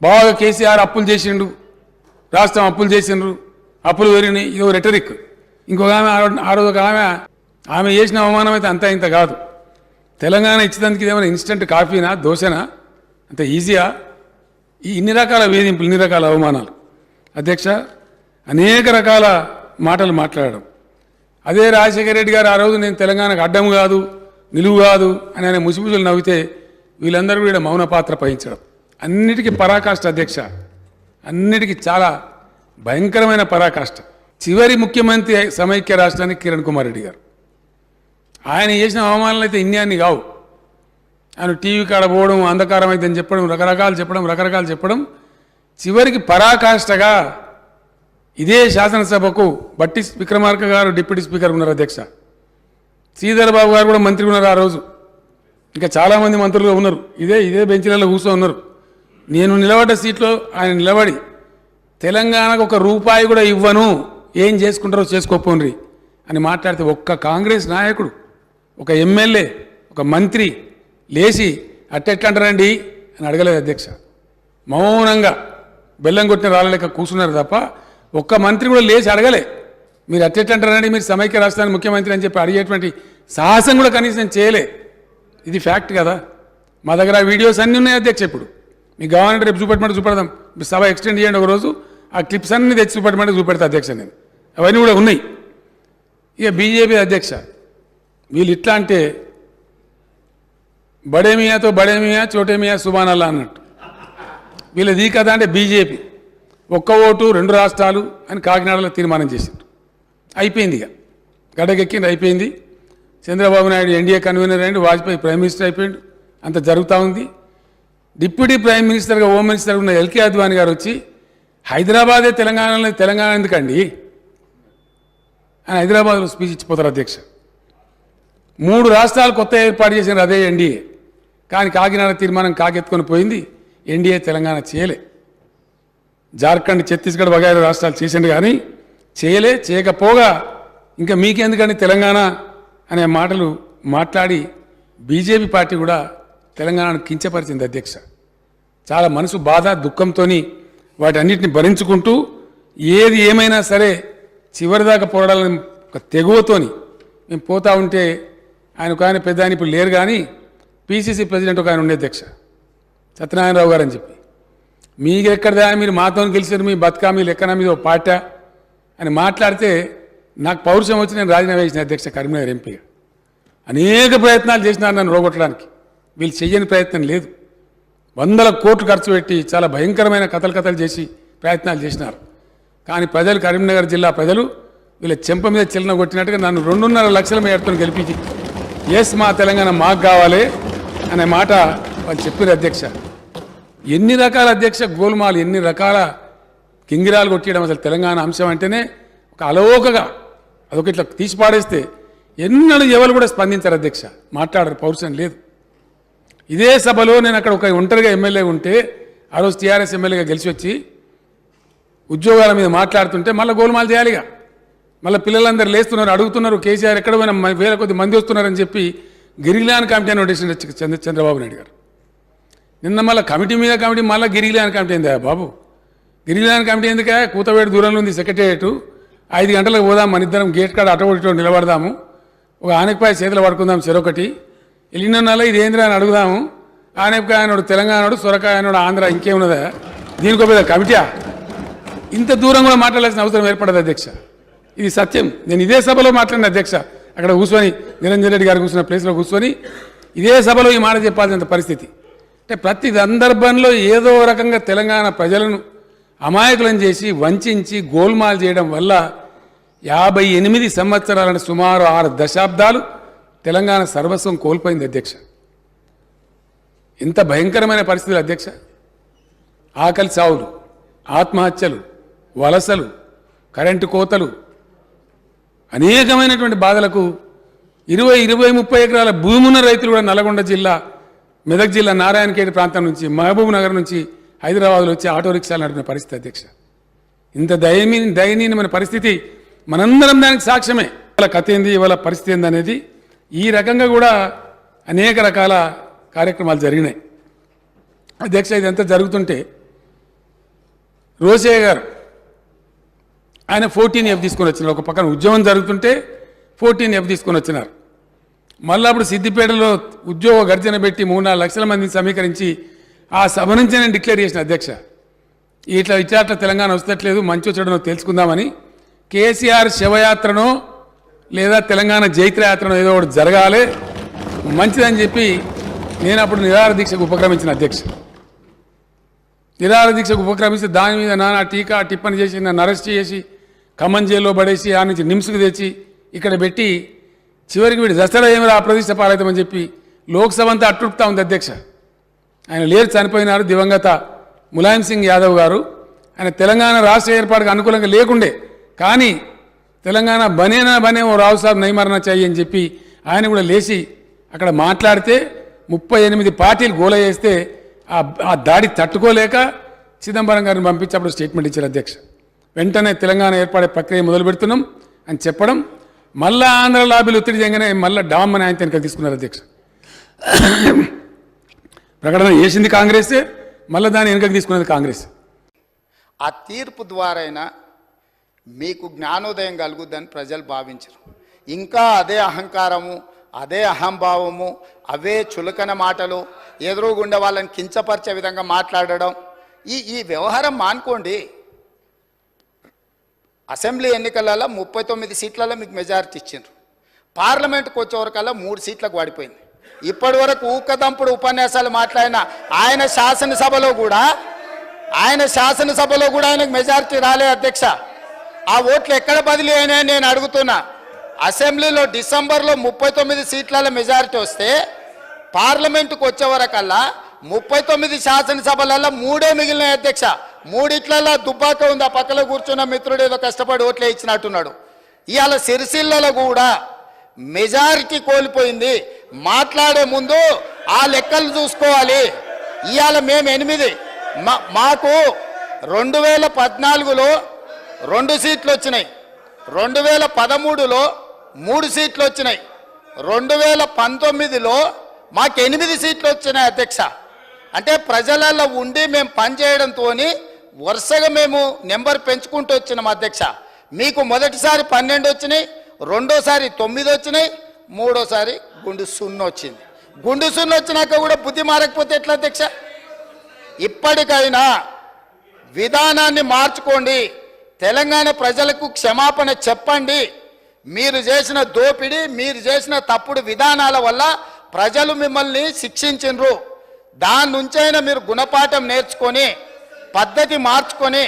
బాగా కేసీఆర్ అప్పులు చేసిండు, రాష్ట్రం అప్పులు చేసిండ్రు, అప్పులు పెరిగినాయి, ఇదో రెటరిక్. ఇంకొక ఆమె ఆ రోజు ఒక ఆమె చేసిన అవమానం అయితే అంతా ఇంత కాదు. తెలంగాణ ఇచ్చేదానికి ఇదేమైనా ఇన్స్టెంట్ కాఫీనా, దోశనా, అంత ఈజీయా? ఇన్ని రకాల వేధింపులు, ఇన్ని రకాల అవమానాలు అధ్యక్ష, అనేక రకాల మాటలు మాట్లాడడం. అదే రాజశేఖర రెడ్డి గారు ఆ రోజు నేను తెలంగాణకు అడ్డం కాదు, నిలువు కాదు అని ఆయన ముసిముసులు నవ్వితే వీళ్ళందరూ కూడా మౌన పాత్ర వహించడం. అన్నిటికీ పరాకాష్ట అధ్యక్ష, అన్నిటికీ చాలా భయంకరమైన పరాకాష్ట. చివరి ముఖ్యమంత్రి సమైక్య రాష్ట్రానికి కిరణ్ కుమార్ రెడ్డి గారు. ఆయన చేసిన అవమానాలు అయితే ఇన్ని కావు. ఆయన టీవీ కాడ పోవడం, అంధకారం అయితే చెప్పడం, రకరకాలు చెప్పడం, చివరికి పరాకాష్ఠగా ఇదే శాసనసభకు బట్టి విక్రమార్క గారు డిప్యూటీ స్పీకర్ ఉన్నారు అధ్యక్ష. శ్రీధర్ బాబు గారు కూడా మంత్రి ఉన్నారు ఆ రోజు. ఇంకా చాలామంది మంత్రులు ఉన్నారు. ఇదే బెంచ్లలో కూర్చో ఉన్నారు. నేను నిలబడ్డ సీట్లో ఆయన నిలబడి తెలంగాణకు ఒక రూపాయి కూడా ఇవ్వను, ఏం చేసుకుంటారో చేసుకోపోండి అని మాట్లాడితే ఒక్క కాంగ్రెస్ నాయకుడు, ఒక ఎమ్మెల్యే, ఒక మంత్రి లేచి అట్టెట్లంటారండి అని అడగలేదు అధ్యక్ష. మౌనంగా బెల్లం కొట్టిన రాళ్ళలేక కూర్చున్నారు తప్ప ఒక్క మంత్రి కూడా లేచి అడగలే. మీరు అట్టెట్లంటారండి, మీరు సమైక్య రాష్ట్రానికి ముఖ్యమంత్రి అని చెప్పి అడిగేటువంటి సాహసం కూడా కనీసం చేయలే. ఇది ఫ్యాక్ట్ కదా. మా దగ్గర వీడియోస్ అన్నీ ఉన్నాయి అధ్యక్ష. ఇప్పుడు మీకు కావాలంటే రేపు చూపెడదాం. సభ ఎక్స్టెండ్ చేయండి ఒకరోజు, ఆ క్లిప్స్ అన్నీ తెచ్చి చూపెడతా అధ్యక్ష. నేను అవన్నీ కూడా ఉన్నాయి. ఇక బీజేపీ అధ్యక్ష, వీళ్ళు ఇట్లా అంటే బడేమియాతో బడేమియా చోటేమియా సుబానల్లా అన్నట్టు. వీళ్ళది కదా అంటే బీజేపీ ఒక్క ఓటు 2 రాష్ట్రాలు అని కాకినాడలో తీర్మానం చేసిండ్రు. అయిపోయింది, ఇక గడకెక్కింది, అయిపోయింది. చంద్రబాబు నాయుడు ఎన్డీఏ కన్వీనర్ అయ్యిండు, వాజ్పేయి ప్రైమ్ మినిస్టర్ అయిపోయిండు, అంత జరుగుతూ ఉంది. డిప్యూటీ ప్రైమ్ మినిస్టర్గా, హోమ్ మినిస్టర్గా ఉన్న ఎల్కే అద్వానీ గారు వచ్చి హైదరాబాదే తెలంగాణలో, తెలంగాణ ఎందుకండి అని హైదరాబాద్లో స్పీచ్ ఇచ్చిపోతారు అధ్యక్ష. 3 రాష్ట్రాలు కొత్త ఏర్పాటు చేసినారు అదే ఎన్డీఏ. కానీ కాకినాడ తీర్మానం కాకెత్తుకొని పోయింది. ఎన్డీఏ తెలంగాణ చేయలే. జార్ఖండ్, ఛత్తీస్గఢ్ వగైరా రాష్ట్రాలు చేసిండు కానీ చేయకపోగా ఇంకా మీకెందుకని తెలంగాణ అనే మాటలు మాట్లాడి బీజేపీ పార్టీ కూడా తెలంగాణను కించపరిచింది అధ్యక్ష. చాలా మనసు బాధ, దుఃఖంతో వాటన్నిటిని భరించుకుంటూ ఏది ఏమైనా సరే చివరిదాకా పోరాడాలని ఒక తెగువతోని మేము పోతా ఉంటే ఆయన ఒక ఆయన పెద్ద ఆయన ఇప్పుడు లేరు కానీ పీసీసీ ప్రెసిడెంట్ ఒక ఆయన ఉండే అధ్యక్ష, సత్యనారాయణరావు గారు అని చెప్పి, మీకెక్కడదా మీరు మాతో గెలిచారు, మీ బతుకా మీ లెక్కన మీద ఒక పార్టీ అని మాట్లాడితే నాకు పౌరుషం వచ్చి నేను రాజీనామా చేసిన అధ్యక్ష. కరీంనగర్ ఎంపీగా అనేక ప్రయత్నాలు చేసినారు నన్ను రోగొట్టడానికి. వీళ్ళు చెయ్యని ప్రయత్నం లేదు. 100 కోట్లు ఖర్చు పెట్టి చాలా భయంకరమైన కథలు చేసి ప్రయత్నాలు చేసినారు. కానీ ప్రజలు, కరీంనగర్ జిల్లా ప్రజలు వీళ్ళ చెంప మీద చిల్లన కొట్టినట్టుగా నన్ను 2.5 లక్షల మేరతో గెలిపించి ఎస్ మా తెలంగాణ మాకు కావాలి అనే మాట వాళ్ళు చెప్పారు అధ్యక్ష. ఎన్ని రకాల అధ్యక్ష గోల్మాలు, ఎన్ని రకాల కింగిరాలు కొట్టేయడం. అసలు తెలంగాణ అంశం అంటేనే ఒక అలవోకగా అదొక ఇట్లా తీసి పాడేస్తే ఎన్నడూ ఎవరు కూడా స్పందించారు అధ్యక్ష, మాట్లాడరు, పౌరుషం లేదు. ఇదే సభలో నేను అక్కడ ఒక ఒంటరిగా ఎమ్మెల్యే ఉంటే ఆ రోజు టీఆర్ఎస్ ఎమ్మెల్యేగా గెలిచి వచ్చి ఉద్యోగాల మీద మాట్లాడుతుంటే మళ్ళీ గోల్మాలు చేయాలిగా. మళ్ళీ పిల్లలందరూ లేస్తున్నారు, అడుగుతున్నారు కేసీఆర్ ఎక్కడ పోయినా వేల కొద్ది మంది వస్తున్నారని చెప్పి గిరిగిలాన్ కమిటీ అని నోటీస్ చంద్రబాబు నాయుడు గారు. నిన్న మళ్ళీ కమిటీ మీద కమిటీ, మళ్ళీ గిరిగిలాన్ కమిటీ ఏందా బాబు? గిరిగిలాన్ కమిటీ ఎందుకే? కూతవేడు దూరంలో ఉంది సెక్రటేరియట్. 5 గంటలకు పోదాం, మన ఇద్దరం గేట్ కాడ అటోటి నిలబడదాము, ఒక ఆనకపాయ చేతులు పడుకుందాం చెరొకటి, వెళ్ళిన నెల ఇది ఏంద్రా అని అడుగుదాము. ఆనపకాయ అనోడు తెలంగాణడు, సొరకాయ అనోడు ఆంధ్ర, ఇంకేమున్నదా? దీనికో పెద్ద కమిటీయా? ఇంత దూరం కూడా మాట్లాడాల్సిన అవసరం ఏర్పడదు అధ్యక్ష. ఇది సత్యం. నేను ఇదే సభలో మాట్లాడిన అధ్యక్ష, అక్కడ కూర్చొని నిరంజన్ రెడ్డి గారు కూర్చున్న ప్లేస్లో కూర్చొని ఇదే సభలో ఈ మాట చెప్పాల్సిన పరిస్థితి. అంటే ప్రతి సందర్భంలో ఏదో రకంగా తెలంగాణ ప్రజలను అమాయకులను చేసి వంచి గోల్మాల్ చేయడం వల్ల 58 సంవత్సరాలను సుమారు 6 దశాబ్దాలు తెలంగాణ సర్వస్వం కోల్పోయింది అధ్యక్ష. ఎంత భయంకరమైన పరిస్థితులు అధ్యక్ష. ఆకలి చావులు, ఆత్మహత్యలు, వలసలు, కరెంటు కోతలు, అనేకమైనటువంటి బాధలకు 20-30 ఎకరాల భూమి ఉన్న రైతులు కూడా నల్గొండ జిల్లా, మెదక్ జిల్లా నారాయణఖేడ్ ప్రాంతం నుంచి, మహబూబ్ నగర్ నుంచి హైదరాబాద్లో వచ్చి ఆటో రిక్షాలు నడిపిన పరిస్థితి అధ్యక్ష. ఇంత దయనీయమైన పరిస్థితి. మనందరం దానికి సాక్ష్యమే. ఇవాళ కథ ఏంది, ఇవాళ పరిస్థితి ఏంది అనేది ఈ రకంగా కూడా అనేక రకాల కార్యక్రమాలు జరిగినాయి అధ్యక్ష. ఇదంతా జరుగుతుంటే రోసయ్య గారు ఆయన 14F తీసుకొని వచ్చినారు. ఒక పక్కన ఉద్యమం జరుగుతుంటే 14F తీసుకొని వచ్చినారు. మళ్ళీ అప్పుడు సిద్దిపేటలో ఉద్యోగ గర్జన పెట్టి 3-4 లక్షల మందిని సమీకరించి ఆ సభ నుంచి నేను డిక్లేర్ చేసిన అధ్యక్ష, ఇట్లా తెలంగాణ వస్తట్లేదు, మంచి వచ్చాడనో తెలుసుకుందామని కేసీఆర్ శవయాత్రనో లేదా తెలంగాణ జైత్రయాత్రనో ఏదో ఒకటి జరగాలి మంచిదని చెప్పి నేను అప్పుడు నిరాహార దీక్షకు ఉపక్రమించిన అధ్యక్ష. నిరాహార దీక్షకు ఉపక్రమిస్తే దాని మీద నానా టీకా టిప్పని చేసి నన్ను అరెస్ట్ చేసి ఖమ్మం జైల్లో పడేసి ఆ నుంచి నిమ్స్కు తెచ్చి ఇక్కడ పెట్టి చివరికి వీడు దసరా ఏమి అప్రతిష్ట పాలవుతామని చెప్పి లోక్సభ అంతా అట్టుడుపుతా ఉంది అధ్యక్ష. ఆయన లేరు, చనిపోయినారు దివంగత ములాయం సింగ్ యాదవ్ గారు. ఆయన తెలంగాణ రాష్ట్ర ఏర్పాటుకు అనుకూలంగా లేకుండే, కానీ తెలంగాణ బనే ఓ రావు సాబ్ నైమరణ చెయ్యి అని చెప్పి ఆయన కూడా లేచి అక్కడ మాట్లాడితే 38 పార్టీలు గోల చేస్తే ఆ దాడి తట్టుకోలేక చిదంబరం గారిని పంపించి అప్పుడు స్టేట్మెంట్ ఇచ్చారు అధ్యక్ష. వెంటనే తెలంగాణ ఏర్పడే ప్రక్రియ మొదలు పెడుతున్నాం అని చెప్పడం, మళ్ళా ఆంధ్ర లాబీలు ఒత్తిడి చేయగానే మళ్ళీ డామ్ అని ఆయన వెనక తీసుకున్నారు అధ్యక్ష. ప్రకటన చేసింది కాంగ్రెసే, మళ్ళీ దాన్ని వెనకకు తీసుకున్నది కాంగ్రెస్. ఆ తీర్పు ద్వారైనా మీకు జ్ఞానోదయం కలుగుద్దని ప్రజలు భావించరు. ఇంకా అదే అహంకారము, అదే అహంభావము, అవే చులకన మాటలు, ఎదురుగుండా వాళ్ళని కించపరిచే విధంగా మాట్లాడడం, ఈ వ్యవహారం మానుకోండి. అసెంబ్లీ ఎన్నికలలో 39 సీట్లలో మీకు మెజారిటీ ఇచ్చిండ్రు. పార్లమెంట్కి వచ్చేవరకల్లా 3 సీట్లకు పడిపోయింది. ఇప్పటి వరకు ఊకదంపుడు ఉపన్యాసాలు మాట్లాడిన ఆయన శాసనసభలో కూడా ఆయనకు మెజారిటీ రాలే అధ్యక్ష. ఆ ఓట్లు ఎక్కడ బదిలీ అయినాయని నేను అడుగుతున్నా. అసెంబ్లీలో డిసెంబర్లో 39 సీట్ల మెజారిటీ వస్తే పార్లమెంటుకు వచ్చేవరకల్లా 39 శాసనసభలలో 3 మిగిలినాయి అధ్యక్ష. 3 దుబ్బాక ఉంది, ఆ పక్కలో కూర్చున్న మిత్రుడు ఏదో కష్టపడి ఓట్లే ఇచ్చినట్టున్నాడు. ఇవాళ సిరిసిల్లలో కూడా మెజారిటీ కోల్పోయింది. మాట్లాడే ముందు ఆ లెక్కలు చూసుకోవాలి. ఇవాళ మేము 8, మాకు 2014లో 2 సీట్లు వచ్చినాయి, 2013లో 3 సీట్లు వచ్చినాయి, 2019లో మాకు 8 సీట్లు వచ్చినాయి అధ్యక్ష. అంటే ప్రజలలో ఉండి మేము పనిచేయడంతో వరుసగా మేము నెంబర్ పెంచుకుంటూ వచ్చినాం అధ్యక్ష. మీకు మొదటిసారి 12 వచ్చినాయి, రెండోసారి 9 వచ్చినాయి, మూడోసారి గుండు 0 వచ్చింది. గుండు 0 వచ్చినాక కూడా బుద్ధి మారకపోతే ఎట్లా అధ్యక్ష? ఇప్పటికైనా విధానాన్ని మార్చుకోండి. తెలంగాణ ప్రజలకు క్షమాపణ చెప్పండి. మీరు చేసిన దోపిడీ, మీరు చేసిన తప్పుడు విధానాల వల్ల ప్రజలు మిమ్మల్ని శిక్షించిండ్రు. దాని నుంచైనా మీరు గుణపాఠం నేర్చుకొని పద్ధతి మార్చుకొని